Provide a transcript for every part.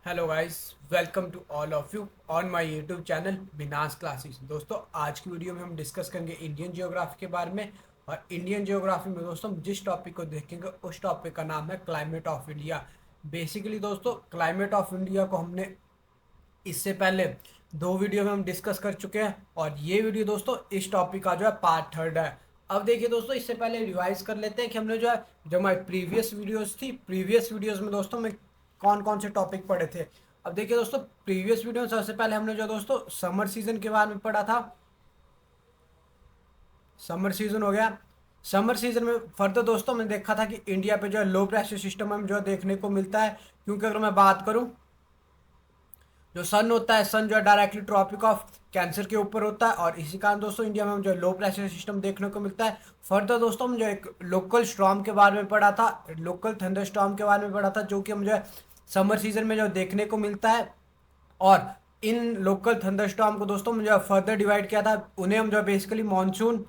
Hello guys, welcome to all of you on my YouTube channel Binas classes. दोस्तों, आज की video में हम डिस्कस करेंगे इंडियन जियोग्राफी के बारे में। और इंडियन जियोग्राफी में दोस्तों हम जिस टॉपिक को देखेंगे उस टॉपिक का नाम है क्लाइमेट ऑफ इंडिया। बेसिकली दोस्तों, क्लाइमेट ऑफ इंडिया को हमने इससे पहले दो वीडियो में हम डिस्कस कर चुके हैं और ये वीडियो दोस्तों इस टॉपिक का जो है पार्ट थर्ड है। अब देखिए दोस्तों, इससे पहले रिवाइज कर लेते हैं कि हमने जो हमारी प्रीवियस वीडियोस थी, प्रीवियस वीडियोस में दोस्तों में कौन कौन से टॉपिक पढ़े थे। अब देखिए दोस्तों, प्रीवियस वीडियो में सबसे पहले हमने जो दोस्तों समर सीजन के बारे में पढ़ा था। समर सीजन हो गया। समर सीजन में फर्दर दोस्तों मैंने देखा था कि इंडिया पे जो है लो प्रेशर सिस्टम हमें जो है देखने को मिलता है, क्योंकि अगर मैं बात करूं, जो सन होता है, सन जो है डायरेक्टली ट्रॉपिक ऑफ कैंसर के ऊपर होता है और इसी कारण दोस्तों इंडिया में जो लो प्रेशर सिस्टम देखने को मिलता है। फर्दर दोस्तों हम जो एक लोकल स्टॉर्म के बारे में पढ़ा था, लोकल थंडर स्टॉर्म के बारे में पढ़ा था, जो कि हम जो है समर सीजन में जो देखने को मिलता है। और इन लोकल थंडर स्टॉर्म को दोस्तों मुझे फर्दर डिवाइड किया था, उन्हें हम जो बेसिकली मानसून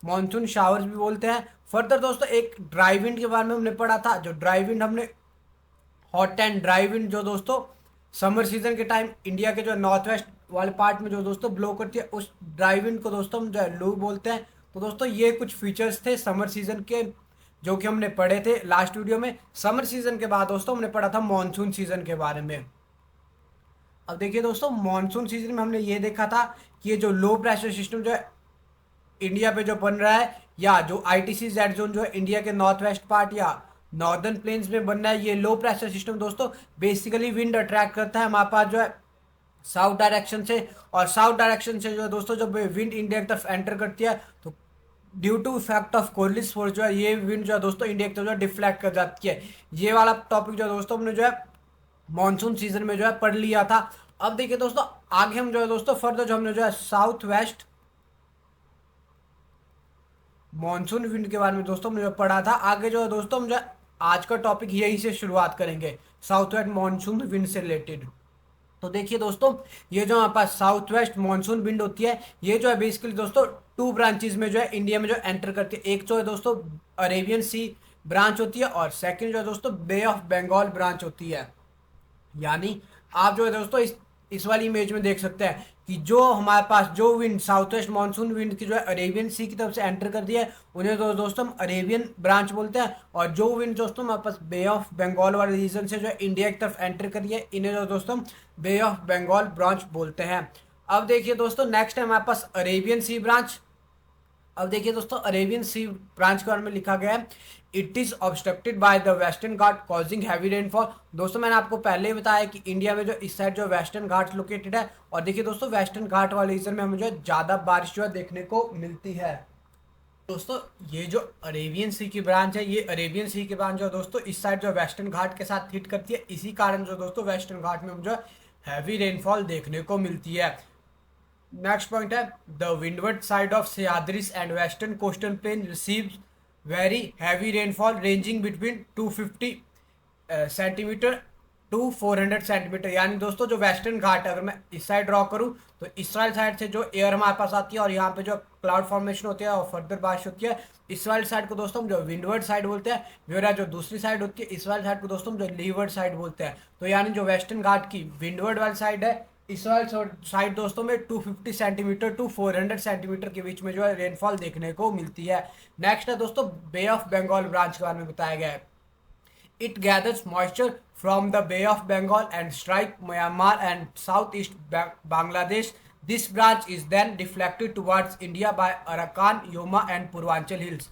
मानसून शावर्स भी बोलते हैं। फर्दर दोस्तों एक ड्राई विंड के बारे में हमने पढ़ा था, जो ड्राई विंड हमने हॉट एंड ड्राई विंड जो दोस्तों समर सीजन के टाइम इंडिया के जो नॉर्थ वेस्ट वाले पार्ट में जो दोस्तों ब्लो करती है, उस ड्राई विंड को दोस्तों हम जो है लू बोलते हैं। तो दोस्तों ये कुछ फीचर्स थे समर सीजन के, जो कि हमने पढ़े थे लास्ट वीडियो में। समर सीजन के बाद दोस्तों हमने पढ़ा था मानसून सीजन के बारे में। अब देखिए दोस्तों, मानसून सीजन में हमने ये देखा था कि ये जो लो प्रेशर सिस्टम जो है इंडिया पे जो बन रहा है, या जो आईटीसी जेड जोन जो है इंडिया के नॉर्थ वेस्ट पार्ट या नॉर्दर्न प्लेन्स में बन रहा है, ये लो प्रेशर सिस्टम दोस्तों बेसिकली विंड अट्रैक्ट करता है हमारे पास जो है साउथ डायरेक्शन से। और साउथ डायरेक्शन से जो है दोस्तों जब विंड इंडिया की तरफ एंटर करती है, तो due to effect of Coriolis force जो है ये विंड जो है दोस्तों इंडिया की तरफ जो है डिफ्लेक्ट कर जाती है। ये वाला टॉपिक जो है दोस्तों हमने जो है मानसून सीजन में जो है पढ़ लिया था। अब देखिए दोस्तों, आगे हम जो है दोस्तों फर्दर जो हमने जो है साउथ वेस्ट मॉनसून विंड के बारे में दोस्तों हमने जो पढ़ा था। आगे जो है दोस्तों हम जो है आज का टॉपिक यही से शुरुआत करेंगे, साउथ वेस्ट मॉनसून विंड से रिलेटेड। तो देखिए दोस्तों, ये जो हमारे पास साउथ वेस्ट मॉनसून विंड होती है, ये जो है बेसिकली दोस्तों टू ब्रांचेस में जो है इंडिया में जो एंटर करती है। एक जो है दोस्तों अरेबियन सी ब्रांच होती है और सेकंड जो है दोस्तों बे ऑफ बंगाल ब्रांच होती है। यानी आप जो है दोस्तों इस वाली इमेज में देख सकते हैं कि जो हमारे पास जो wind south west monsoon wind की जो है अरेबियन सी की तरफ से एंटर कर दिया है, उन्हें दोस्तों हम अरेबियन ब्रांच बोलते हैं। और जो विंड दोस्तों हमारे पास बे ऑफ बंगाल वाले रीजन से जो है इंडिया की तरफ एंटर कर दिया है, इन्हें जो दोस्तों बे ऑफ बंगाल ब्रांच बोलते हैं। अब देखिए दोस्तों, नेक्स्ट है हमारे पास अरेबियन सी ब्रांच। अब देखिए दोस्तों, अरेबियन सी ब्रांच के बारे में लिखा गया है, it is obstructed by the western Ghat causing heavy rainfall. दोस्तों मैंने आपको पहले ही बताया कि इंडिया में जो इस साइड जो वेस्टर्न घाट लोकेटेड है, और देखिए दोस्तों वेस्टर्न घाट वाले रीजन में हमें जो है ज़्यादा बारिश जो है देखने को मिलती है। दोस्तों ये जो अरेबियन सी की ब्रांच है, ये अरेबियन सी की ब्रांच जो है दोस्तों इस साइड जो वेस्टर्न घाट के साथ हिट करती है, इसी कारण जो दोस्तों वेस्टर्न घाट में जो हैवी रेनफॉल देखने को मिलती है। नेक्स्ट पॉइंट है, the windward side of Sahyadris and western coastal plain receives very heavy rainfall ranging between 250 centimetre to 400 centimetre. यानी दोस्तों जो वेस्टर्न घाट है, अगर मैं इस साइड ड्रॉ करूं तो इस वाली साइड से जो एयर हमारे पास आती है और यहाँ पे जो क्लाउड फॉर्मेशन होती है और फर्दर बारिश होती है, इस वाली साइड को दोस्तों हम जो विंडवर्ड साइड बोलते हैं। वेरा जो दूसरी साइड होती है, इस वाली साइड को दोस्तों हम जो लीवर्ड साइड बोलते हैं। तो यानी जो वेस्टर्न घाट की विंडवर्ड वाली साइड है, इस वाली साइड दोस्तों में 250 सेंटीमीटर टू 400 सेंटीमीटर के बीच में जो है रेनफॉल देखने को मिलती है। नेक्स्ट है दोस्तों बे ऑफ बंगाल ब्रांच के बारे में बताया गया है, it gathers moisture from the Bay of Bengal and strike Myanmar and southeast Bangladesh. This branch is then deflected towards India by Arakan, Yoma and Purvanchal hills.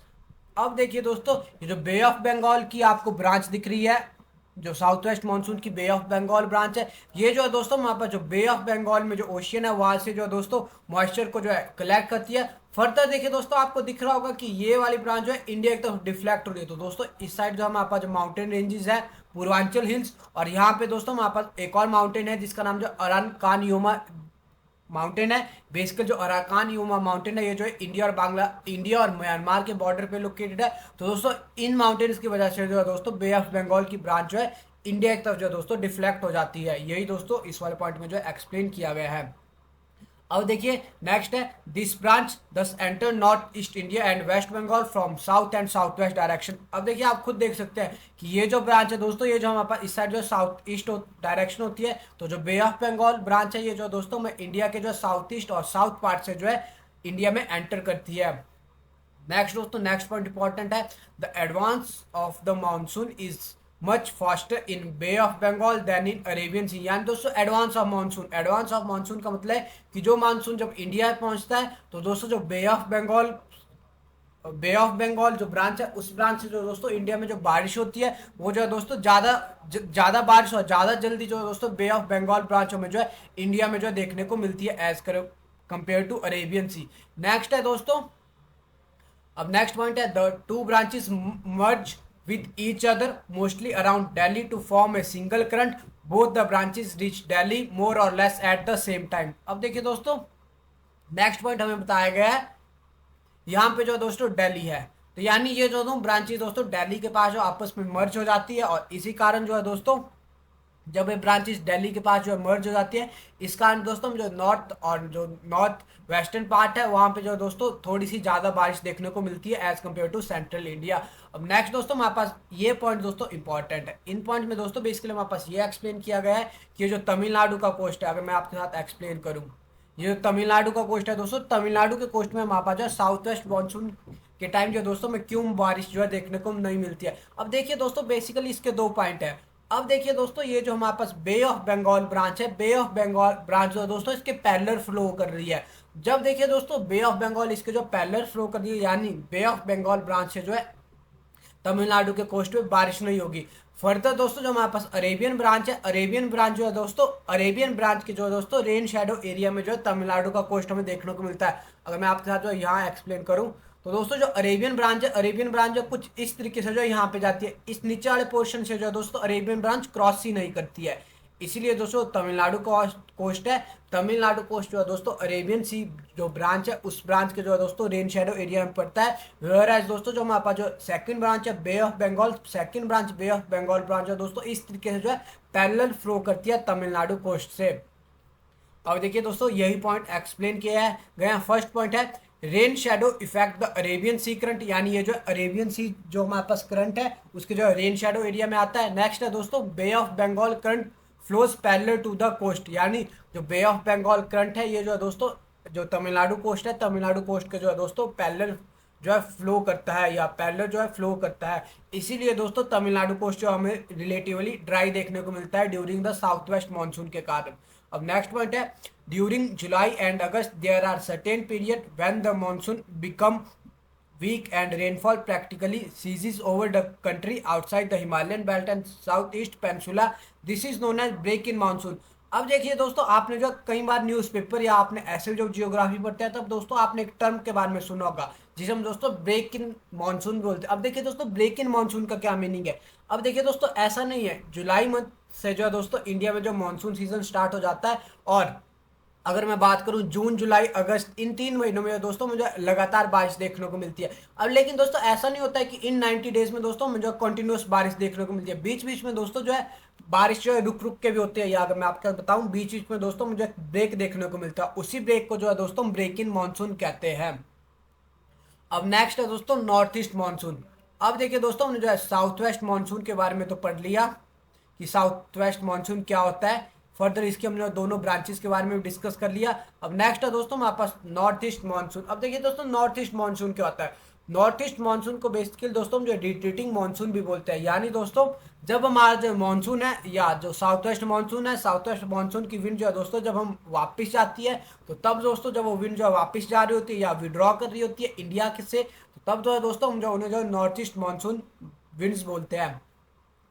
अब देखिए दोस्तों, ये जो बे ऑफ बंगाल की आपको ब्रांच दिख रही है, जो साउथ वेस्ट मानसून की बे ऑफ बंगाल ब्रांच है, ये जो है दोस्तों वहाँ पर जो बे ऑफ बंगाल में जो ओशियन है वहाँ से जो है दोस्तों मॉइस्चर को जो है कलेक्ट करती है। फर्दर देखिए दोस्तों, आपको दिख रहा होगा कि ये वाली ब्रांच जो है इंडिया की तरफ डिफ्लेक्ट हो रही है। तो दोस्तों इस साइड जो हमारे पास जो माउंटेन रेंजेस है पूर्वांचल हिल्स, और यहाँ पे दोस्तों हमारे पास एक और माउंटेन है जिसका नाम जो अराकान योमा माउंटेन है। बेसिकली जो अराकान यूमा माउंटेन है, ये जो है इंडिया और म्यांमार के बॉर्डर पे लोकेटेड है। तो दोस्तों इन माउंटेन्स की वजह से जो है दोस्तों बे ऑफ बंगाल की ब्रांच जो है इंडिया की तरफ जो है दोस्तों डिफ्लेक्ट हो जाती है। यही दोस्तों इस वाले पॉइंट में जो है एक्सप्लेन किया गया है। अब देखिए नेक्स्ट है this branch thus enter north east India and West Bengal from south and south west direction. अब देखिए आप खुद देख सकते हैं कि ये जो ब्रांच है दोस्तों, ये जो हमारे पास इस साइड जो साउथ ईस्ट डायरेक्शन होती है, तो जो बे ऑफ बंगाल ब्रांच है ये जो दोस्तों में इंडिया के जो साउथ ईस्ट और साउथ पार्ट से जो है इंडिया में एंटर करती है। नेक्स्ट दोस्तों नेक्स्ट पॉइंट इंपॉर्टेंट है, the advance of the monsoon is much faster in Bay of Bengal than in Arabian Sea. यानी दोस्तों एडवांस ऑफ मानसून का मतलब है कि जो मानसून जब इंडिया में पहुंचता है तो दोस्तों जो बे ऑफ बंगाल जो ब्रांच है उस ब्रांच से जो दोस्तों इंडिया में जो बारिश होती है वो जो है दोस्तों ज्यादा बारिश और ज्यादा जल्दी जो है दोस्तों बे ऑफ बंगाल ब्रांचों में जो है इंडिया में जो है देखने को मिलती है as compare to Arabian Sea. Next है दोस्तों, अब नेक्स्ट पॉइंट है the two branches merge with each other mostly around Delhi to form a single current. Both the branches reach Delhi more or less at the same time. अब देखिए दोस्तों next point हमें बताया गया है यहाँ पे जो दोस्तों दिल्ली है, तो यानी ये जो दो ब्रांचेस दोस्तों दिल्ली के पास जो आपस में मर्ज हो जाती है और इसी कारण जो है दोस्तों जब ये ब्रांचेस दिल्ली के पास जो है मर्ज हो जाती है इस कारण दोस्तों जो नॉर्थ वेस्टर्न पार्ट है वहां पे जो दोस्तों थोड़ी सी ज़्यादा बारिश देखने को मिलती है as compare to central India. अब नेक्स्ट दोस्तों हमारे पास ये पॉइंट दोस्तों इंपॉर्टेंट है। इन पॉइंट में दोस्तों बेसिकली हमारे पास ये एक्सप्लेन किया गया है कि जो तमिलनाडु का कोस्ट है, अगर मैं आपके साथ एक्सप्लेन करूँ, ये जो तमिलनाडु का कोस्ट है दोस्तों, तमिलनाडु के कोस्ट में हमारे पास जो साउथ वेस्ट मानसून के टाइम जो दोस्तों में क्यों बारिश जो है देखने को नहीं मिलती है। अब देखिए दोस्तों बेसिकली इसके दो पॉइंट है। अब देखिए दोस्तों ये जो हमारे पास बे ऑफ बंगाल ब्रांच है, बे ऑफ बंगाल ब्रांच जो है दोस्तों इसके पैरेलल फ्लो कर रही है। जब देखिए दोस्तों बे ऑफ बंगाल इसके जो पैरेलल फ्लो कर रही है यानी बे ऑफ बंगाल ब्रांच से जो है तमिलनाडु के कोस्ट पे बारिश नहीं होगी। फर्दर दोस्तों जो हमारे पास अरेबियन ब्रांच है, अरेबियन ब्रांच जो है दोस्तों, अरेबियन ब्रांच के जो है दोस्तों रेन शेडो एरिया में जो है तमिलनाडु का कोस्ट हमें देखने को मिलता है। अगर मैं आपके साथ जो यहाँ एक्सप्लेन करूँ तो दोस्तों जो अरेबियन ब्रांच है, अरेबियन ब्रांच जो कुछ इस तरीके से जो यहाँ पे जाती है, इस नीचे वाले पोर्शन से जो है दोस्तों अरेबियन ब्रांच क्रॉस ही नहीं करती है। इसीलिए दोस्तों तमिलनाडु कोस्ट है, तमिलनाडु कोस्ट जो है दोस्तों अरेबियन सी जो ब्रांच है उस ब्रांच के जो है दोस्तों रेन शेडो एरिया में पड़ता है। वेयर एज दोस्तों जो हमारे पास जो सेकंड ब्रांच है Bay of Bengal, second branch Bay of Bengal branch है दोस्तों इस तरीके से जो है पैरेलल फ्लो करती है तमिलनाडु कोस्ट से। अब देखिए दोस्तों यही पॉइंट एक्सप्लेन किया है गया। फर्स्ट पॉइंट है rain shadow effect the Arabian Sea current, यानी ये जो अरेबियन सी जो हमारे पास करंट है उसके जो रेन शेडो एरिया में आता है। नेक्स्ट है दोस्तों Bay of Bengal current flows parallel to the coast, यानी जो बे ऑफ बंगाल करंट है ये जो है दोस्तों जो तमिलनाडु कोस्ट है, तमिलनाडु कोस्ट के जो है दोस्तों पैरेलल जो है फ्लो करता है या पैरेलल जो है फ्लो करता है। इसीलिए दोस्तों तमिलनाडु कोस्ट जो हमें रिलेटिवली ड्राई देखने को मिलता है during the south west monsoon के कारण। अब नेक्स्ट पॉइंट है during July and August there are certain period when the monsoon become weak and rainfall practically ceases over the country outside the Himalayan belt and southeast peninsula. This is known as break in monsoon. अब देखिए दोस्तों आपने जो कई बार newspaper या आपने ऐसे जो जियोग्राफी पढ़ते हैं तब दोस्तों आपने एक टर्म के बारे में सुना होगा जिसे हम दोस्तों ब्रेक इन मानसून बोलते हैं। अब देखिए दोस्तों ब्रेक इन मानसून का क्या मीनिंग है। अब देखिए दोस्तों ऐसा नहीं है, जुलाई मंथ से जो है दोस्तों इंडिया में जो मानसून सीजन स्टार्ट हो जाता है और अगर मैं बात करूं जून जुलाई अगस्त इन 3 महीनों में दोस्तों मुझे लगातार बारिश देखने को मिलती है। अब लेकिन दोस्तों ऐसा नहीं होता है कि इन 90 डेज में दोस्तों मुझे कंटिन्यूस बारिश देखने को मिलती है। बीच बीच में दोस्तों जो है बारिश जो है रुक रुक के भी होती है, या अगर मैं आपको बताऊं बीच बीच में दोस्तों मुझे ब्रेक देखने को मिलता है। उसी ब्रेक को जो है दोस्तों ब्रेक इन मानसून कहते हैं। अब नेक्स्ट है दोस्तों नॉर्थ ईस्ट मानसून। अब देखिए दोस्तों हमने जो है साउथ वेस्ट मानसून के बारे में तो पढ़ लिया कि साउथ वेस्ट मानसून क्या होता है। फर्दर इसके हमने दोनों ब्रांचेस के बारे में भी डिस्कस कर लिया। अब नेक्स्ट है दोस्तों हमारे पास नॉर्थ ईस्ट मानसून। अब देखिए दोस्तों नॉर्थ ईस्ट मानसून क्या होता है। नॉर्थ ईस्ट मानसून को बेसिकली दोस्तों हम जो रिट्रीटिंग मानसून भी बोलते हैं, यानी दोस्तों जब हमारा जो मानसून है या जो साउथ वेस्ट मानसून है, साउथ वेस्ट मानसून की विंड जो है दोस्तों जब हम वापस जाती है तो तब दोस्तों जब वो विंड जो है वापस जा रही होती है या विड्रॉ कर रही होती है इंडिया के से, तो तब जो है दोस्तों हम जो उन्हें जो नॉर्थ ईस्ट मानसून विंड्स बोलते हैं।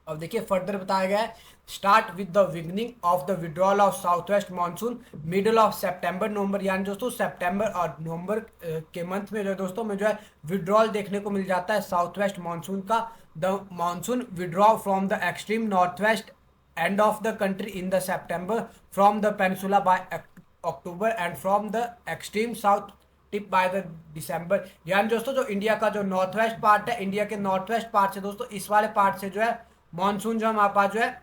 अब देखिए फर्दर बताया गया है start with the beginning of the withdrawal of south west monsoon middle of September November, यानी दोस्तों सितंबर और नवंबर के मंथ में जो दोस्तों में जो है विड्रॉल देखने को मिल जाता है साउथ वेस्ट मानसून का। The monsoon withdraw from the extreme north west end of the country in the September from the peninsula by October and from the extreme south tip by the December. यानी दोस्तों जो India का जो north west part है, India के north west part से दोस्तों इस वाले पार्ट से जो है मानसून जो हमारे पास जो है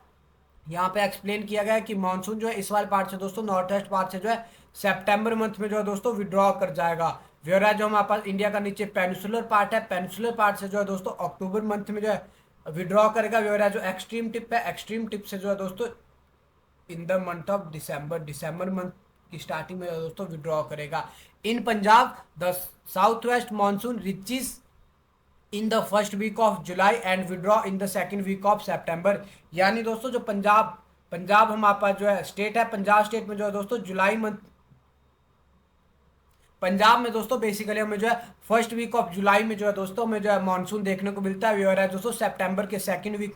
यहाँ पे एक्सप्लेन किया गया है कि मानसून जो है इस वाले पार्ट से दोस्तों नॉर्थ वेस्ट पार्ट से जो है सितंबर मंथ में जो है दोस्तों विड्रॉ कर जाएगा। वेरा जो हमारे पास इंडिया का नीचे पेनिसुलर पार्ट है, पेनिसुलर पार्ट से जो है दोस्तों अक्टूबर मंथ में जो है विड्रॉ करेगा। वेरा जो एक्सट्रीम टिप है, एक्सट्रीम टिप से जो है दोस्तों in the month of December, दिसंबर मंथ की स्टार्टिंग में दोस्तों विड्रॉ करेगा। In Punjab the south west monsoon reaches in the first week of July and withdraw in the second week of September. यानी दोस्तों जो पंजाब पंजाब हमारे पास जो है स्टेट है, पंजाब स्टेट में जो है दोस्तों जुलाई मंथ, पंजाब में दोस्तों बेसिकली हमें जो है फर्स्ट वीक ऑफ जुलाई में जो है दोस्तों हमें जो है मानसून देखने को मिलता है। और है दोस्तों सितंबर के सेकंड वीक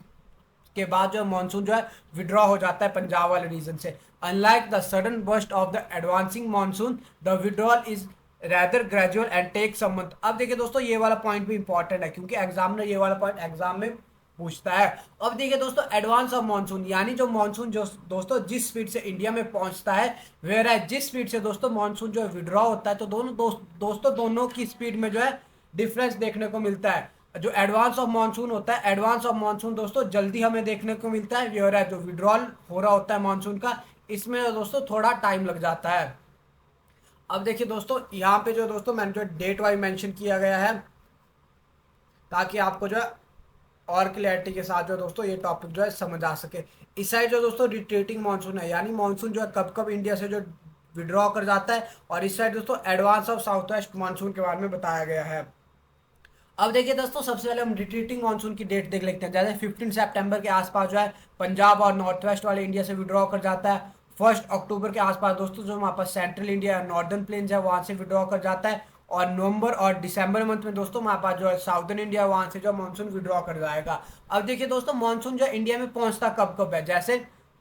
के बाद जो है मानसून जो है विड्रॉ हो जाता है पंजाब वाले रीजन से। Unlike the sudden burst of the advancing monsoon the withdrawal is rather gradual and take some month. अब देखिए दोस्तों ये वाला पॉइंट भी इंपॉर्टेंट है क्योंकि एग्जाम में ये वाला पॉइंट एग्जाम में पूछता है। अब देखिए दोस्तों एडवांस ऑफ मानसून यानी जो मानसून जो दोस्तों जिस स्पीड से इंडिया में पहुंचता है, वेयर है जिस स्पीड से दोस्तों मानसून जो है विड्रॉ होता है, तो दोस्तों दोनों की स्पीड में जो है डिफरेंस देखने को मिलता है। जो एडवांस ऑफ मानसून होता है, एडवांस ऑफ मानसून दोस्तों जल्दी हमें देखने को मिलता है। वेयर है जो विड्रॉल हो रहा होता है मानसून का, इसमें दोस्तों थोड़ा टाइम लग जाता है। अब देखिए दोस्तों यहाँ पे जो दोस्तों मैंने जो डेट वाइज मेंशन किया गया है ताकि आपको जो है और क्लैरिटी के साथ जो दोस्तों ये टॉपिक जो है समझ आ सके। इस साइड जो दोस्तों रिट्रीटिंग मानसून है यानी मानसून जो है कब कब इंडिया से जो विड्रॉ कर जाता है, और इस साइड दोस्तों advance of south west monsoon के बारे में बताया गया है। अब देखिए दोस्तों सबसे पहले हम रिट्रीटिंग मानसून की डेट देख लेते हैं। जैसे 15 सितंबर के आसपास जो है पंजाब और नॉर्थ वेस्ट वाले इंडिया से विड्रॉ कर जाता है। 1 अक्टूबर के आसपास दोस्तों जो हमारे पास सेंट्रल इंडिया नॉर्दर्न प्लेन्स है वहां से विड्रॉ कर जाता है। और नवंबर और दिसंबर मंथ में दोस्तों हमारे पास जो है साउदर्न इंडिया वहां से जो मानसून विड्रॉ कर जाएगा। अब देखिए दोस्तों मानसून जो इंडिया में पहुंचता कब कब है, जैसे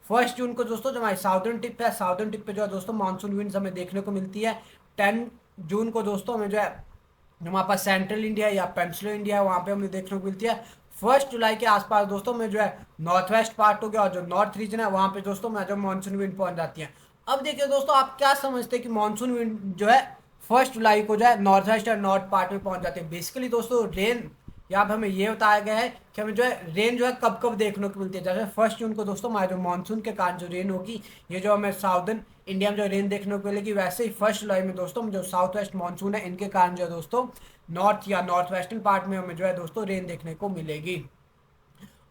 1 जून को दोस्तों जो हमारी साउदर्न टिप है, साउदर्न टिप पे जो है दोस्तों मानसून विंड्स हमें देखने को मिलती है। 10 जून को दोस्तों हमें जो है हमारे पास सेंट्रल इंडिया या पेनिनसुलर इंडिया है वहां पे हमें देखने को मिलती है। 1 जुलाई के आसपास दोस्तों में जो है नॉर्थ वेस्ट पार्ट हो गया और जो नॉर्थ रीजन है वहां पे दोस्तों में जो मानसून विंड पहुंच जाती है। अब देखिए दोस्तों आप क्या समझते हैं कि मानसून विंड जो है 1 जुलाई को जो है नॉर्थ वेस्ट और नॉर्थ पार्ट में पहुंच जाते हैं। बेसिकली दोस्तों रेन यहाँ पे हमें ये बताया गया है कि हमें जो है रेन जो है कब कब देखने को मिलती है। जैसे 1 जून को दोस्तों हमारे जो मानसून के कारण जो रेन होगी, ये जो हमें साउदर्न इंडिया में जो रेन देखने को मिलेगी, वैसे ही 1 जुलाई में दोस्तों जो साउथ वेस्ट मानसून है इनके कारण जो है दोस्तों नॉर्थ या नॉर्थ वेस्टर्न पार्ट में हमें जो है दोस्तों रेन देखने को मिलेगी।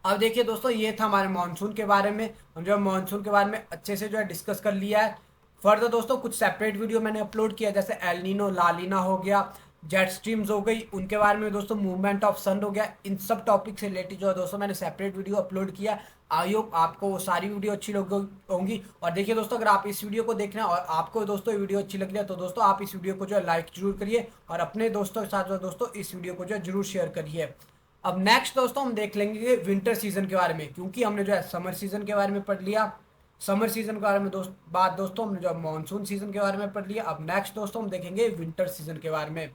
अब देखिए दोस्तों ये था हमारे मानसून के बारे में, हम जो मानसून के बारे में अच्छे से जो है डिस्कस कर लिया है। फर्दर दोस्तों कुछ सेपरेट वीडियो मैंने अपलोड किया, जैसे एल नीनो, लालीना हो गया, जेट स्ट्रीम्स हो गई, उनके बारे में दोस्तों मूवमेंट ऑफ सन हो गया, इन सब टॉपिक से रिलेटेड जो है दोस्तों मैंने सेपरेट वीडियो अपलोड किया। आई होप आपको वो सारी वीडियो अच्छी होंगी। और देखिए दोस्तों अगर आप इस वीडियो को देख रहे हैं और आपको दोस्तों वीडियो अच्छी लग रही है तो दोस्तों आप इस वीडियो को जो है लाइक जरूर करिए और अपने दोस्तों के साथ जो दोस्तों इस वीडियो को जो है जरूर शेयर करिए। अब नेक्स्ट दोस्तों हम देख लेंगे विंटर सीजन के बारे में, क्योंकि हमने जो है समर सीजन के बारे में पढ़ लिया, समर सीजन के बारे में दोस्तों हमने जो मानसून सीजन के बारे में पढ़ लिया। अब नेक्स्ट दोस्तों हम देखेंगे विंटर सीजन के बारे में।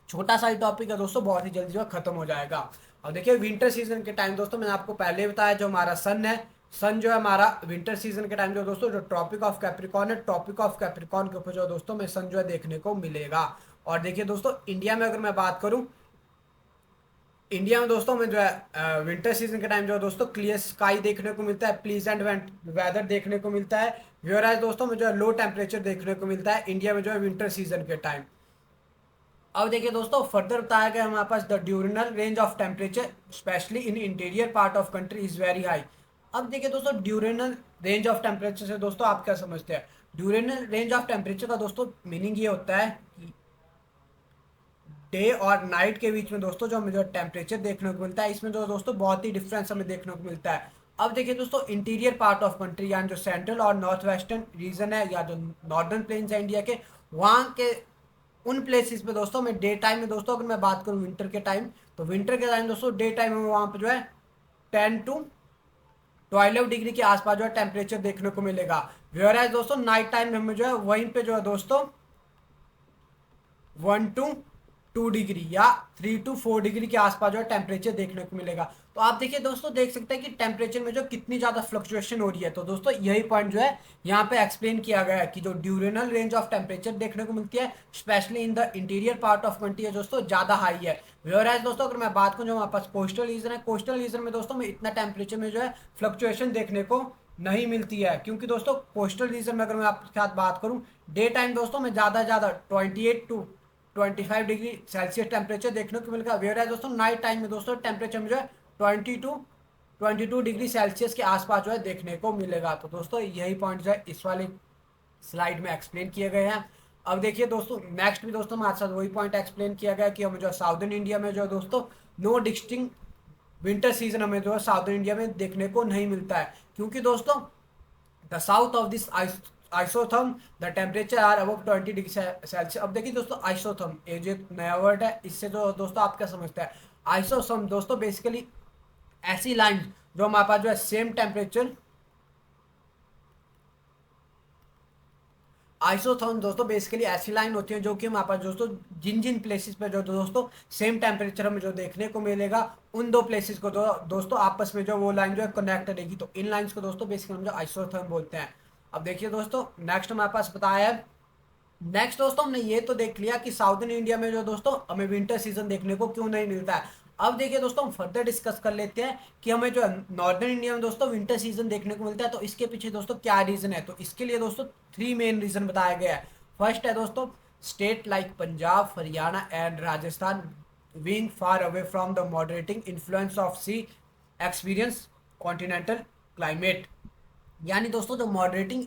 छोटा सा ही टॉपिक है दोस्तों, बहुत ही जल्दी जो है खत्म हो जाएगा। और देखिए विंटर सीजन के टाइम दोस्तों मैंने आपको पहले बताया जो हमारा सन है, सन जो है हमारा विंटर सीजन के टाइम जो दोस्तों जो ट्रॉपिक ऑफ कैप्रिकॉर्न है, ट्रॉपिक ऑफ कैप्रिकॉर्न के ऊपर जो दोस्तों में सन जो है देखने को मिलेगा। और देखिए दोस्तों इंडिया में अगर मैं बात करूं, इंडिया में दोस्तों में जो है विंटर सीजन के टाइम जो दोस्तों क्लियर स्काई देखने को मिलता है, प्लीजेंट वेदर देखने को मिलता है। व्योराइज दोस्तों में जो है लो टेम्परेचर देखने को मिलता है इंडिया में जो है विंटर सीजन के टाइम। अब देखिए दोस्तों फर्दर बताया गया हमारे पास the diurnal range of temperature specially in interior part of country is very high. अब देखिए दोस्तों ड्यूरेनल रेंज ऑफ टेम्परेचर से दोस्तों आप क्या समझते हैं? ड्यूरेनल रेंज ऑफ टेम्परेचर का दोस्तों मीनिंग ये होता है कि डे और नाइट के बीच में दोस्तों जो हमें जो टेम्परेचर देखने को मिलता है, इसमें जो दोस्तों बहुत ही डिफरेंस हमें देखने को मिलता है। अब देखिए दोस्तों इंटीरियर पार्ट ऑफ कंट्री यानी जो सेंट्रल और नॉर्थ वेस्टर्न रीजन है या जो नॉर्दर्न प्लेन्स है इंडिया के, वहाँ के उन प्लेसेस पे दोस्तों में डे टाइम में दोस्तों अगर मैं बात करूँ विंटर के टाइम, तो विंटर के टाइम दोस्तों डे टाइम में वहाँ पे जो है 10 to 12 डिग्री के आसपास जो है टेम्परेचर देखने को मिलेगा। व्हेयरएज दोस्तों नाइट टाइम में हमें जो है वहीं पे जो है दोस्तों 1 to 2 डिग्री या 3 to 4 डिग्री के आसपास जो है टेम्परेचर देखने को मिलेगा। तो आप देखिए दोस्तों देख सकते हैं कि टेम्परेचर में जो कितनी ज्यादा फ्लक्चुएशन हो रही है। तो दोस्तों यही पॉइंट जो है यहाँ पे एक्सप्लेन किया गया है कि जो ड्यूरेनल रेंज ऑफ टेम्परेचर देखने को मिलती है specially in the interior part of country है दोस्तों ज्यादा हाई है। व्हेयरएज दोस्तों अगर मैं बात करूँ जो हमारे पास कोस्टल रीजन है, कोस्टल रीजन में दोस्तों में इतना टेम्परेचर में जो है फ्लक्चुएशन देखने को नहीं मिलती है, क्योंकि दोस्तों कोस्टल रीजन में अगर मैं आपके साथ बात करूं, डे टाइम दोस्तों में ज़्यादा से ज़्यादा 28 to 25 डिग्री सेल्सियस टेम्परेचर देखने को मिलेगा। वेयर है दोस्तों नाइट टाइम में दोस्तों टेम्परेचर में जो है 22 डिग्री सेल्सियस के आसपास जो है देखने को मिलेगा। तो दोस्तों यही पॉइंट जो है इस वाले स्लाइड में एक्सप्लेन किए गए हैं। अब देखिए दोस्तों नेक्स्ट भी दोस्तों हमारे साथ वही पॉइंट एक्सप्लेन किया गया कि हमें जो साउदर्न इंडिया में जो है दोस्तों नो डिस्टिंग विंटर सीजन हमें जो है साउदर्न इंडिया में देखने को नहीं मिलता है, क्योंकि दोस्तों the south of this isotherm the temperature are above 20 degree Celsius. अब देखिए दोस्तों आइसोथर्म ये जो एक नया वर्ड है, इससे जो दोस्तों आप क्या समझते हैं। आइसोथर्म दोस्तों बेसिकली ऐसी लाइन जो हमारे पास जो है सेम टेम्परेचर, आइसोथर्म दोस्तों बेसिकली ऐसी लाइन होती है जो कि हमारे पास दोस्तों जिन जिन प्लेसेस पे जो दोस्तों सेम टेम्परेचर हमें जो देखने को मिलेगा, उन दो प्लेसेस को दोस्तों आपस में जो वो लाइन जो है कनेक्ट रहेगी, तो इन लाइंस को दोस्तों बेसिकली हम जो आइसोथर्म बोलते हैं। अब देखिए दोस्तों नेक्स्ट हमारे पास बताया है। नेक्स्ट दोस्तों हमने ये तो देख लिया कि साउदर्न इंडिया में जो दोस्तों हमें विंटर सीजन देखने को क्यों नहीं मिलता है। अब देखिए दोस्तों हम फर्दर डिस्कस कर लेते हैं कि हमें जो नॉर्दर्न इंडिया में दोस्तों विंटर सीजन देखने को मिलता है, तो इसके पीछे दोस्तों क्या रीजन है। तो इसके लिए दोस्तों 3 मेन रीजन बताया गया है। फर्स्ट है दोस्तों state like Punjab, Haryana and Rajasthan being far away from the moderating influence of sea experience continental climate. यानी दोस्तों जो moderating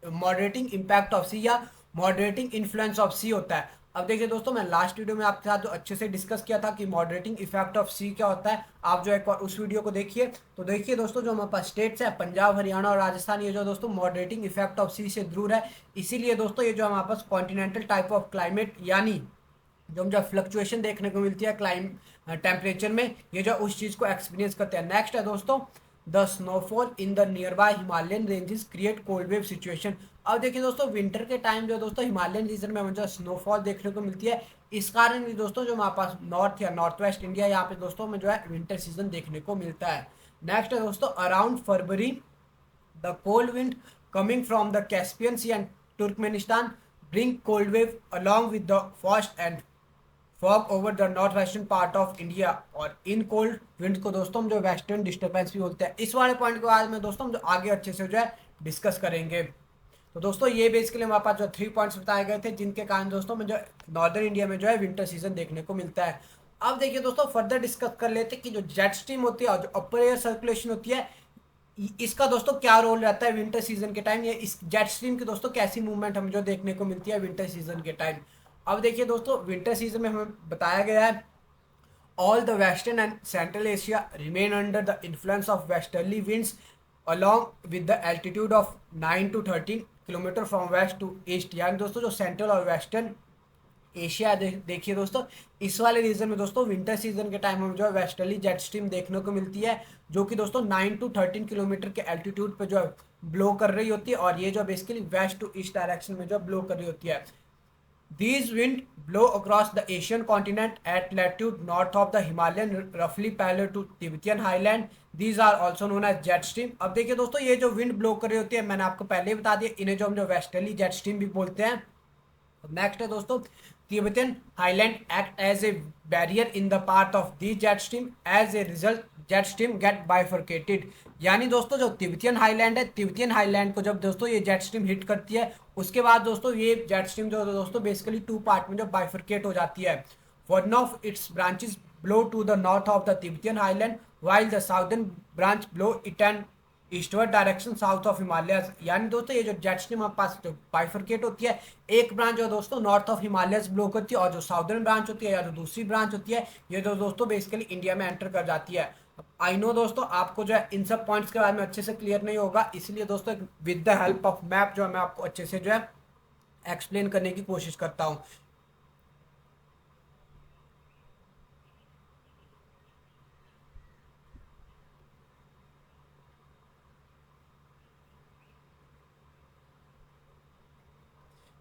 moderating impact of sea या मॉडरेटिंग इन्फ्लुएंस ऑफ सी होता है। अब देखिए दोस्तों मैं लास्ट वीडियो में आपके साथ जो अच्छे से डिस्कस किया था कि मॉडरेटिंग इफेक्ट ऑफ सी क्या होता है, आप जो एक बार उस वीडियो को देखिए। तो देखिए दोस्तों जो हमारे पास स्टेट्स है पंजाब, हरियाणा और राजस्थान, ये जो दोस्तों मॉडरेटिंग इफेक्ट ऑफ सी से दूर है। इसीलिए दोस्तों ये जो हमारे पास कॉन्टिनेंटल टाइप ऑफ क्लाइमेट यानी जो हम जो फ्लक्चुएशन देखने को मिलती है टेम्परेचर में, ये जो उस चीज़ को एक्सपीरियंस करते हैं। नेक्स्ट है दोस्तों the snowfall in the near by Himalayan ranges create cold wave situation. अब देखिए दोस्तों विंटर के टाइम जो दोस्तों हिमालयन रीजन में जो स्नोफॉल देखने को मिलती है, इस कारण भी दोस्तों जो हमारे पास नॉर्थ या नॉर्थ वेस्ट इंडिया यहाँ पे दोस्तों में जो है विंटर सीजन देखने को मिलता है। नेक्स्ट है दोस्तों around February the cold wind coming from the Caspian sea and Turkmenistan bring cold wave along with the frost and fog over the north western part of India. और इन cold wind को दोस्तों हम जो western disturbance भी बोलते हैं। इस वाले पॉइंट को आज में दोस्तों हम जो आगे अच्छे से जो है डिस्कस करेंगे। तो दोस्तों ये बेसिकली हमारे पास जो 3 पॉइंट्स बताए गए थे जिनके कारण दोस्तों में जो नॉर्दर्न इंडिया में जो है विंटर सीजन देखने को मिलता है। अब देखिए दोस्तों फर्दर डिस्कस कर लेते हैं कि जो जेट स्ट्रीम होती है और जो अपर एयर सर्कुलेशन होती है, इसका दोस्तों क्या रोल रहता है विंटर सीजन के टाइम, ये इस जेट स्ट्रीम की दोस्तों कैसी मूवमेंट हमें जो देखने को मिलती है विंटर सीजन के टाइम। अब देखिए दोस्तों विंटर सीजन में हमें बताया गया है all the western and central Asia remain under the influence of westerly winds along with the altitude of 9 to 13 kilometre from west to east. यानी दोस्तों जो सेंट्रल और वेस्टर्न एशिया देखिए दोस्तों इस वाले रीजन में दोस्तों विंटर सीजन के टाइम में जो है वेस्टर्ली जेट स्ट्रीम देखने को मिलती है, जो कि दोस्तों 9 to 13 किलोमीटर के एल्टीट्यूड पे जो है ब्लो कर रही होती है, और ये जो basically west to east direction में जो ब्लो कर रही होती है। These wind blow across the Asian continent at latitude north of the Himalayan, roughly parallel to Tibetan highland. These are also known as jet stream। अब देखिए दोस्तों ये जो विंड ब्लो कर रही होती है मैंने आपको पहले ही बता दिया, इन्हें जो हम जो वेस्टर्ली जेट स्ट्रीम भी बोलते हैं। नेक्स्ट है दोस्तों Tibetan highland act as a barrier in the path of the jet stream, as a result jet stream get bifurcated. यानी दोस्तों जो तिब्बतियन हाईलैंड है, तिब्बतियन हाईलैंड को जब दोस्तों ये जेट स्ट्रीम हिट करती है, उसके बाद दोस्तों ये जेट स्ट्रीम जो दोस्तों बेसिकली 2 पार्ट में जो बाइफर्केट हो जाती है। One of its branches blow to the north of the Tibetan highland while the southern branch blow it an eastward direction south of Himalayas. यानी दोस्तों ये जो जेट स्ट्रीम हमारे पास जो बाइफर्केट होती है, एक ब्रांच जो दोस्तों नॉर्थ ऑफ हिमालयस ब्लो करती है, और जो साउदर्न ब्रांच होती है या जो दूसरी ब्रांच होती है ये जो दोस्तों बेसिकली इंडिया में एंटर कर जाती है। आई नो दोस्तों आपको जो है इन सब पॉइंट्स के बारे में अच्छे से क्लियर नहीं होगा, इसलिए दोस्तों with the help of map जो है मैं आपको अच्छे से जो है एक्सप्लेन करने की कोशिश करता हूँ।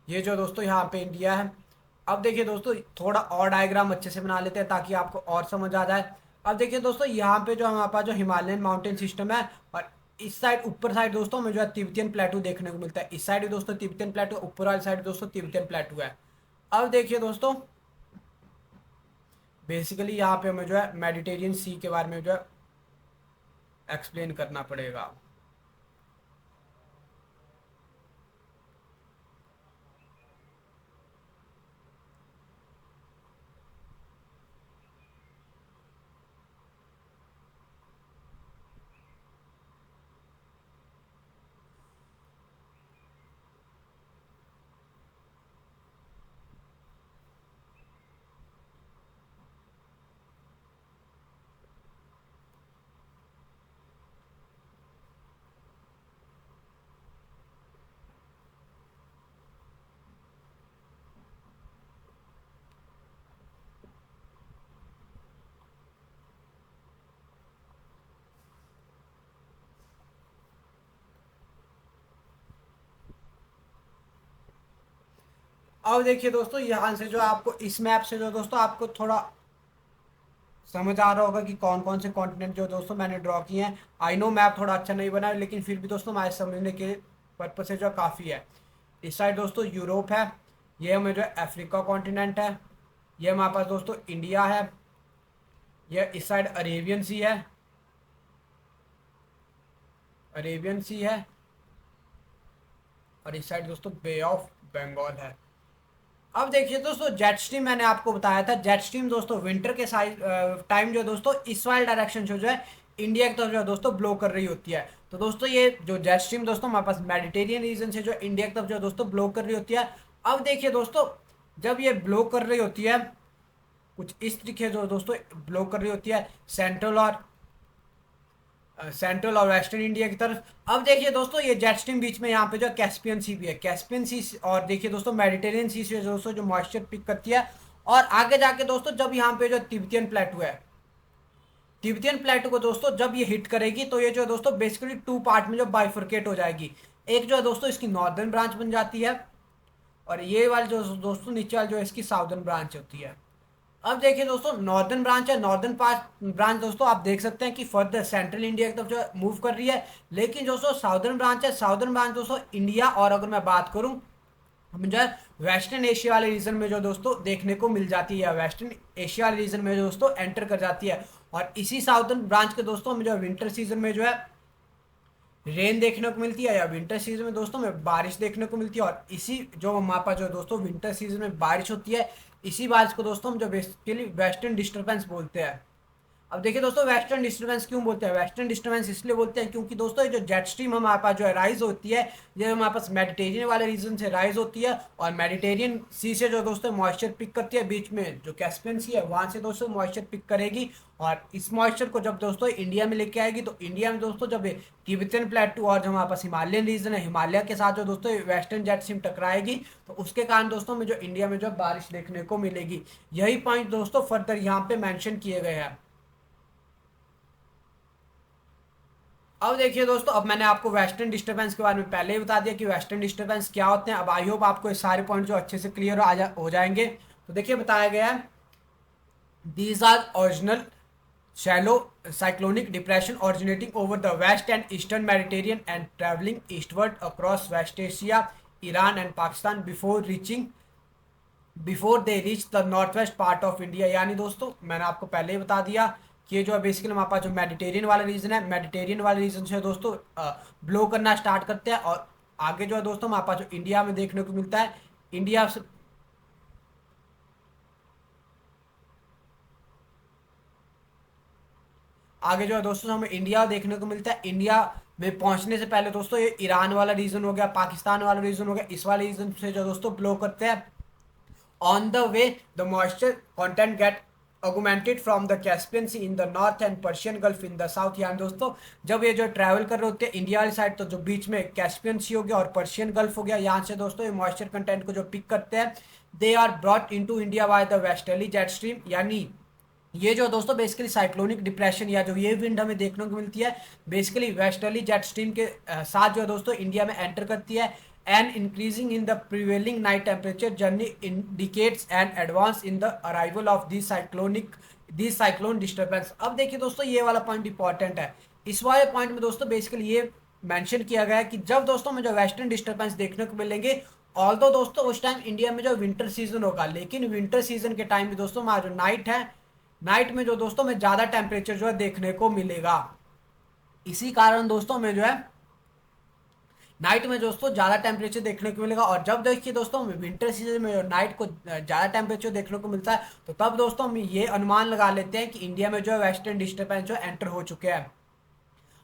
ये जो दोस्तों यहाँ पे इंडिया है। अब देखिए दोस्तों थोड़ा और डायग्राम अच्छे से बना लेते हैं ताकि आपको और समझ आ जाए। अब देखिए दोस्तों यहाँ पे जो हमारे पास जो हिमालयन माउंटेन सिस्टम है, और इस साइड ऊपर साइड दोस्तों हमें जो है तिब्बतियन प्लेटू देखने को मिलता है। इस साइड भी दोस्तों तिब्बतियन प्लेटू, ऊपर वाली साइड दोस्तों तिब्बतियन प्लेटू है। अब देखिए दोस्तों बेसिकली यहाँ पे हमें जो है मेडिटेरियन सी के बारे में जो है एक्सप्लेन करना पड़ेगा। अब देखिए दोस्तों, यहाँ से जो आपको इस मैप से जो दोस्तों आपको थोड़ा समझ आ रहा होगा कि कौन कौन से कॉन्टिनेंट जो दोस्तों मैंने ड्रॉ किए हैं। आई नो मैप थोड़ा अच्छा नहीं बना है, लेकिन फिर भी दोस्तों हमारे समझने के पर्पज से जो काफ़ी है। इस साइड दोस्तों यूरोप है, ये हमें जो अफ्रीका कॉन्टिनेंट है, ये हमारे पास दोस्तों इंडिया है, ये इस साइड अरेबियन सी है, अरेबियन सी है, और इस साइड दोस्तों बे ऑफ बंगाल है। अब देखिए दोस्तों, जेट स्ट्रीम मैंने आपको बताया था, जेट स्ट्रीम दोस्तों विंटर के साइड टाइम जो दोस्तों इस वाले डायरेक्शन से जो है इंडिया की तरफ जो है दोस्तों ब्लो कर रही होती है। तो दोस्तों ये जो जेट स्ट्रीम दोस्तों हमारे पास मेडिटेरियन रीजन से जो इंडिया की तरफ जो है दोस्तों ब्लो कर रही होती है। अब देखिए दोस्तों, जब ये ब्लो कर रही होती है कुछ इस तरीके जो दोस्तों ब्लो कर रही होती है सेंट्रल और वेस्टर्न इंडिया की तरफ। अब देखिए दोस्तों, ये जेट स्ट्रीम बीच में यहाँ पे जो कैस्पियन सी भी है, कैस्पियन सी, और देखिए दोस्तों मेडिटेरियन सी से दोस्तों जो मॉइस्चर पिक करती है। और आगे जाके दोस्तों जब यहाँ पे जो तिब्बतियन प्लेटू है, तिब्बतियन प्लेटू को दोस्तों जब ये हिट करेगी तो ये जो है दोस्तों बेसिकली टू पार्ट में जो बाइफर्केट हो जाएगी। एक जो है दोस्तों इसकी नॉर्दर्न ब्रांच बन जाती है, और ये वाली जो दोस्तों नीचे वाली जो है इसकी साउदर्न ब्रांच होती है। अब देखिए दोस्तों, नॉर्दर्न ब्रांच है, नॉर्दर्न पार्ट ब्रांच दोस्तों आप देख सकते हैं कि फर्दर सेंट्रल इंडिया की तरफ जो मूव कर रही है। लेकिन दोस्तों साउदर्न ब्रांच है, साउदर्न ब्रांच दोस्तों इंडिया, और अगर मैं बात करूं हम जो है वेस्टर्न एशिया वाले रीजन में जो दोस्तों देखने को मिल जाती है, वेस्टर्न एशिया वाले रीजन में जो दोस्तों एंटर कर जाती है। और इसी साउदर्न ब्रांच के दोस्तों में जो विंटर सीजन में जो है रेन देखने को मिलती है, या विंटर सीजन में दोस्तों में बारिश देखने को मिलती है। और इसी जो हमारे पास जो दोस्तों विंटर सीजन में बारिश होती है, इसी बारिश को दोस्तों हम जो बेसिकली वेस्टर्न डिस्टर्बेंस बोलते हैं। अब देखिए दोस्तों, वेस्टर्न डिस्टर्बेंस क्यों बोलते हैं, वेस्टर्न डिस्टर्बेंस इसलिए बोलते हैं क्योंकि दोस्तों ये जो जेट स्ट्रीम हमारे पास जो है राइज होती है, ये हमारे पास मेडिटेरियन वाले रीजन से राइज होती है, और मेडिटेरियन सी से जो दोस्तों मॉइस्चर पिक करती है, बीच में जो कैस्पियन सी है वहां से दोस्तों मॉइस्चर पिक करेगी। और इस मॉइस्चर को जब दोस्तों इंडिया में लेके आएगी, तो इंडिया में दोस्तों जब तिब्बतियन प्लेटू और जो हमारे पास हिमालयन रीजन है, हिमालय के साथ जो दोस्तों वेस्टर्न जेट स्ट्रीम टकराएगी, तो उसके कारण दोस्तों में जो इंडिया में जो बारिश देखने को मिलेगी। यही पॉइंट दोस्तों फर्दर यहाँ पे मेंशन किए गए हैं। अब देखिए दोस्तों, अब मैंने आपको वेस्टर्न डिस्टर्बेंस के बारे में पहले ही बता दिया कि वेस्टर्न डिस्टर्बेंस क्या होते हैं। अब आई होप आपको ये सारे पॉइंट जो अच्छे से क्लियर हो जाएंगे। तो देखिए बताया गया है, these are original shallow cyclonic depression originating over the west and eastern Mediterranean and travelling eastward across West Asia, Iran and Pakistan before they reach the north west part of India. यानी दोस्तों मैंने आपको पहले ही बता दिया कि ये जो है बेसिकली हमारे पास जो मेडिटेरियन वाला रीजन है, मेडिटेरियन वाले रीजन से दोस्तों ब्लो करना स्टार्ट करते हैं। और आगे जो है दोस्तों हमारे पास जो इंडिया में देखने को मिलता है, इंडिया से आगे जो है दोस्तों हमें इंडिया देखने को मिलता है। इंडिया में पहुंचने से पहले दोस्तों ये ईरान वाला रीजन हो गया, पाकिस्तान वाला रीजन हो गया, इस वाले रीजन से जो दोस्तों ब्लो करते हैं। On the way, the moisture content get augmented from the Caspian Sea in the north and Persian Gulf in the south। यानी दोस्तों जब ये जो ट्रैवल कर रहे होते हैं इंडिया वाली साइड, तो जो बीच में कैस्पियन सी हो गया और पर्शियन गल्फ हो गया, यहाँ से दोस्तों ये मॉइस्चर कंटेंट को जो पिक करते हैं, they are brought into India by the westerly jet stream. यानी ये जो दोस्तों बेसिकली साइक्लोनिक डिप्रेशन या जो ये विंड हमें देखने को मिलती है, बेसिकली वेस्टर्ली जेट स्ट्रीम के साथ जो है दोस्तों इंडिया में एंटर करती है। And increasing in the prevailing night temperature journey indicates and advance in the arrival of this cyclone disturbance. अब देखिए दोस्तों, ये वाला पॉइंट इंपॉर्टेंट है। इस वाले पॉइंट में दोस्तों बेसिकली ये मेंशन किया गया है कि जब दोस्तों में जो वेस्टर्न डिस्टर्बेंस देखने को मिलेंगे, ऑल्दो दोस्तों उस टाइम इंडिया में जो विंटर सीजन होगा, लेकिन विंटर सीजन के टाइम में दोस्तों हमारा जो नाइट है, नाइट में जो दोस्तों में ज़्यादा टेम्परेचर जो है देखने को मिलेगा। इसी कारण दोस्तों में जो है नाइट में दोस्तों ज़्यादा टेम्परेचर देखने को मिलेगा। और जब देखिए दोस्तों विंटर सीजन में जो नाइट को ज़्यादा टेम्परेचर देखने को मिलता है, तो तब दोस्तों हम ये अनुमान लगा लेते हैं कि इंडिया में जो है वेस्टर्न डिस्टर्बेंस जो एंटर हो चुके हैं।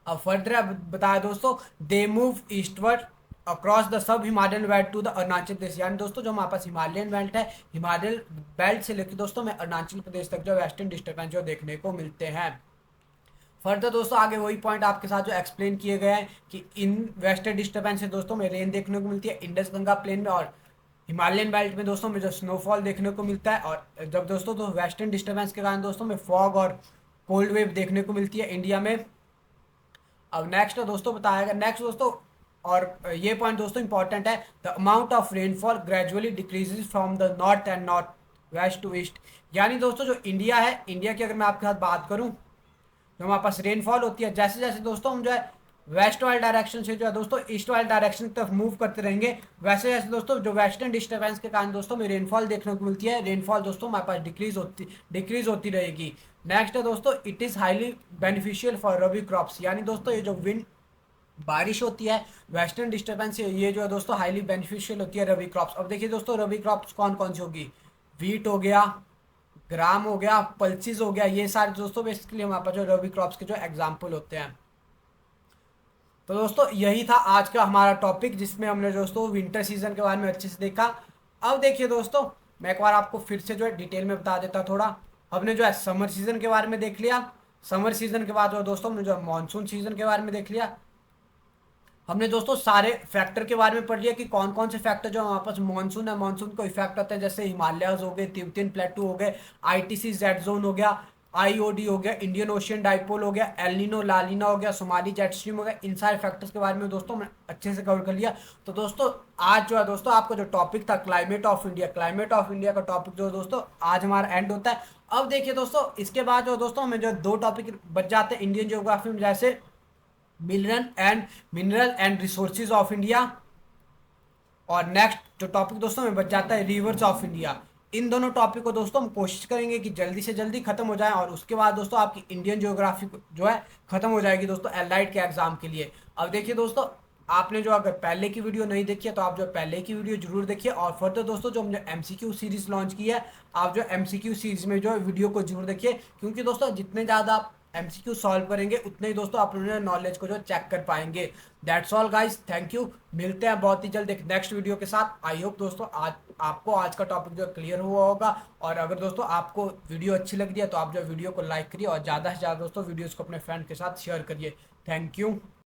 अब फर्दर बताया दोस्तों, they move eastward across the sub Himalayan belt to the Arunachal Pradesh. यानी दोस्तों जो हमारे पास हिमालयन बेल्ट है, हिमालयन बेल्ट से लेकर दोस्तों में अरुणाचल प्रदेश तक जो वेस्टर्न डिस्टर्बेंस जो देखने को मिलते हैं। फर्दर दोस्तों आगे वही पॉइंट आपके साथ जो एक्सप्लेन किए गए हैं कि इन वेस्टर्न डिस्टर्बेंस से दोस्तों में रेन देखने को मिलती है इंडस गंगा प्लेन में, और हिमालयन बेल्ट में दोस्तों में जो स्नोफॉल देखने को मिलता है। और जब दोस्तों तो वेस्टर्न डिस्टर्बेंस के कारण दोस्तों में फॉग और कोल्ड वेव देखने को मिलती है इंडिया में। अब नेक्स्ट दोस्तों बताया गया, नेक्स्ट दोस्तों और ये पॉइंट दोस्तों इंपॉर्टेंट है, the amount of rainfall gradually decreases from the north and north west to east. यानी दोस्तों जो इंडिया है, इंडिया की अगर मैं आपके साथ बात करूं, जो हमारे पास रेनफॉल होती है, जैसे जैसे दोस्तों हम जो है वेस्ट वाले डायरेक्शन से जो है दोस्तों ईस्ट वाले डायरेक्शन की तरफ मूव करते रहेंगे, वैसे जैसे दोस्तों जो वेस्टर्न डिस्टर्बेंस के कारण दोस्तों में रेनफॉल देखने को मिलती है, रेनफॉल दोस्तों हमारे पास डिक्रीज होती रहेगी। नेक्स्ट है दोस्तों, it is highly beneficial for rabi crops. यानी दोस्तों ये जो विंड बारिश होती है वेस्टर्न डिस्टर्बेंस से, ये जो है दोस्तों हाईली बेनिफिशियल होती है रबी क्रॉप्स। अब देखिए दोस्तों रबी क्रॉप्स कौन कौन सी होगी, वीट हो गया, ग्राम हो गया, पल्सिस हो गया, ये सारे दोस्तों बेसिकली हमारे पास जो रबी क्रॉप्स के जो एग्जाम्पल होते हैं। तो दोस्तों यही था आज का हमारा टॉपिक, जिसमें हमने दोस्तों विंटर सीजन के बारे में अच्छे से देखा। अब देखिए दोस्तों, मैं एक बार आपको फिर से जो है डिटेल में बता देता थोड़ा। हमने जो है समर सीजन के बारे में देख लिया, समर सीजन के बाद जो दोस्तों हमने जो मानसून सीजन के बारे में देख लिया। हमने दोस्तों सारे फैक्टर के बारे में पढ़ लिया कि कौन कौन से फैक्टर जो हमारे पास मानसून है, मानसून को इफेक्ट होता है, जैसे हिमालयाज हो गए, तिब्बतन प्लेटू हो गए, आईटीसी जेड जोन हो गया, आईओडी हो गया, इंडियन ओशियन डाइपोल हो गया, एलिनो लालिना हो गया, सोमाली जेट स्ट्रीम हो गया। इन सारे फैक्टर्स के बारे में दोस्तों हमने अच्छे से कवर कर लिया। तो दोस्तों आज जो है दोस्तों आपका जो टॉपिक था climate of India, climate of India का टॉपिक जो दोस्तों आज हमारा एंड होता है। अब देखिए दोस्तों इसके बाद जो दोस्तों हमें जो दो टॉपिक बच जाते हैं इंडियन ज्योग्राफी में, जैसे mineral and resources of India, और नेक्स्ट जो टॉपिक दोस्तों में बच जाता है रिवर्स ऑफ इंडिया। इन दोनों टॉपिक को दोस्तों हम कोशिश करेंगे कि जल्दी से जल्दी खत्म हो जाए, और उसके बाद दोस्तों आपकी इंडियन ज्योग्राफी जो है खत्म हो जाएगी दोस्तों एलआईटी के एग्जाम के लिए। अब देखिए दोस्तों, आपने जो अगर पहले की वीडियो नहीं देखी है तो आप जो पहले की वीडियो जरूर देखिए, और फर्दर दोस्तों जो हमने एमसीक्यू सीरीज लॉन्च की है, आप जो एमसीक्यू सीरीज में जो है वीडियो को जरूर देखिए, क्योंकि दोस्तों जितने ज़्यादा आप एमसीक्यू सॉल्व करेंगे उतने ही दोस्तों आप अपने नॉलेज को जो चेक कर पाएंगे। That's all guys, thank you. मिलते हैं बहुत ही जल्द एक नेक्स्ट वीडियो के साथ। आई होप दोस्तों आज आपको आज का टॉपिक जो क्लियर हुआ होगा, और अगर दोस्तों आपको वीडियो अच्छी लग रही है तो आप जो वीडियो को लाइक करिए, और ज़्यादा से ज़्यादा दोस्तों वीडियोज़ को अपने फ्रेंड के साथ शेयर करिए। Thank you.